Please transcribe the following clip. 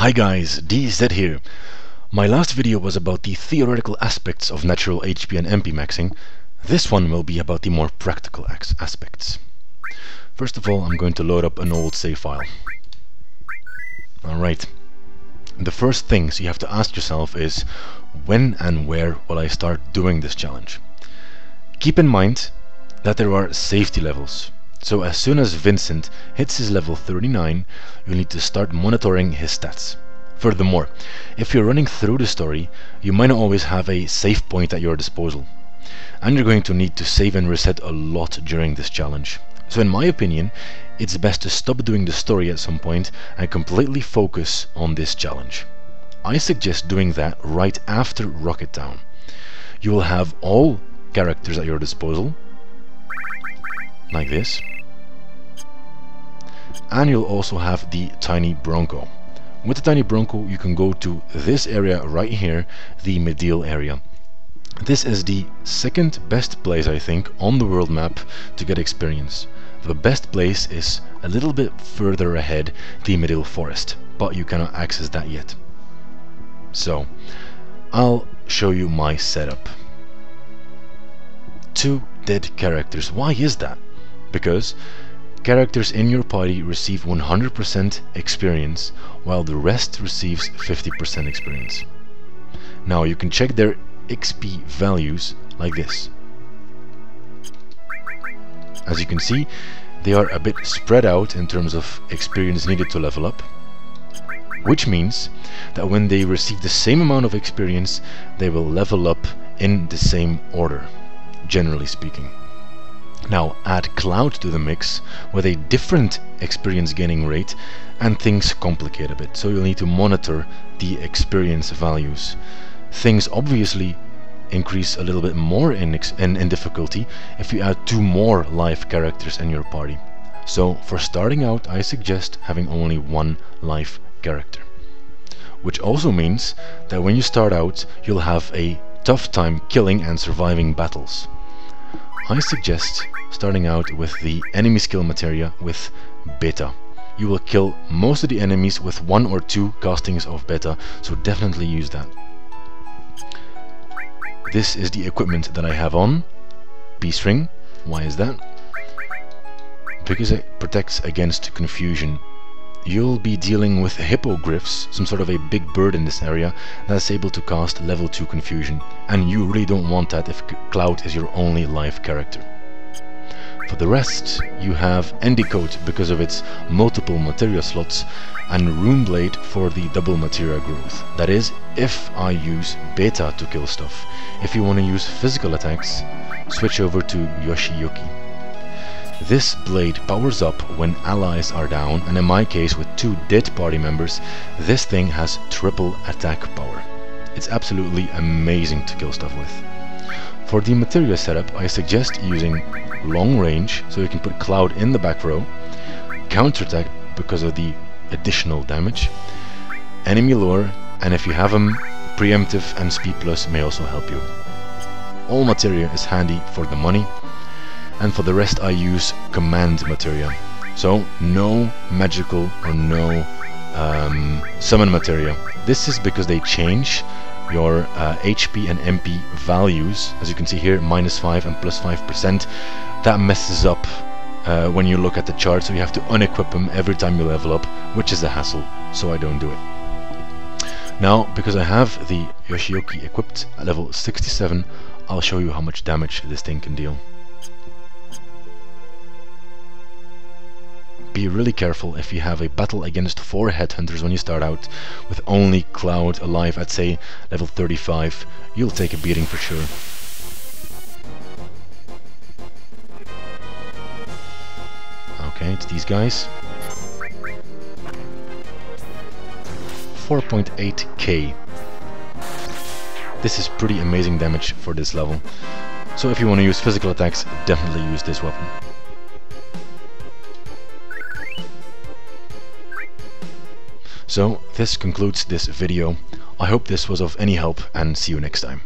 Hi guys, DZ here. My last video was about the theoretical aspects of natural HP and MP maxing. This one will be about the more practical aspects. First of all, I'm going to load up an old save file. Alright. The first things you have to ask yourself is, when and where will I start doing this challenge? Keep in mind that there are safety levels. So as soon as Vincent hits his level 39, you'll need to start monitoring his stats. Furthermore, if you're running through the story, you might not always have a save point at your disposal. And you're going to need to save and reset a lot during this challenge. So in my opinion, it's best to stop doing the story at some point and completely focus on this challenge. I suggest doing that right after Rocket Town. You will have all characters at your disposal, like this. And you'll also have the tiny Bronco. With the tiny Bronco you can go to this area right here, the Medial area. This is the second best place, I think, on the world map to get experience. The best place is a little bit further ahead, the Medial Forest, but you cannot access that yet. So I'll show you my setup. 2 dead characters. Why is that? Because characters in your party receive 100% experience, while the rest receives 50% experience. Now you can check their XP values like this. As you can see, they are a bit spread out in terms of experience needed to level up, which means that when they receive the same amount of experience, they will level up in the same order, generally speaking. Now add Cloud to the mix with a different experience gaining rate and things complicate a bit, so you'll need to monitor the experience values. Things obviously increase a little bit more in difficulty if you add 2 more live characters in your party. So for starting out, I suggest having only 1 live character, which also means that when you start out you'll have a tough time killing and surviving battles. I suggest starting out with the enemy skill materia with beta. You will kill most of the enemies with 1 or 2 castings of beta, so definitely use that. This is the equipment that I have on. Peace ring. Why is that? Because it protects against confusion. You'll be dealing with hippogriffs, some sort of a big bird in this area that's able to cast level 2 confusion, and you really don't want that if Cloud is your only live character. For the rest, you have Endicote because of its multiple materia slots, and Runeblade for the double materia growth. That is, if I use beta to kill stuff. If you want to use physical attacks, switch over to Yoshiyuki. This blade powers up when allies are down, and in my case with 2 dead party members, this thing has triple attack power. It's absolutely amazing to kill stuff with. For the materia setup, I suggest using long range, so you can put Cloud in the back row, counterattack because of the additional damage, enemy lure, and if you have them, preemptive and speed plus may also help you. All materia is handy for the money, and for the rest I use command materia. So no magical or no summon materia. This is because they change your HP and MP values. As you can see here, -5 and +5%. That messes up when you look at the chart, so you have to unequip them every time you level up, which is a hassle, so I don't do it. Now, because I have the Yoshiyuki equipped at level 67, I'll show you how much damage this thing can deal. Be really careful if you have a battle against 4 headhunters when you start out with only Cloud alive at say level 35. You'll take a beating for sure. Okay, it's these guys. 4.8k. This is pretty amazing damage for this level. So if you want to use physical attacks, definitely use this weapon. So this concludes this video. I hope this was of any help, and see you next time.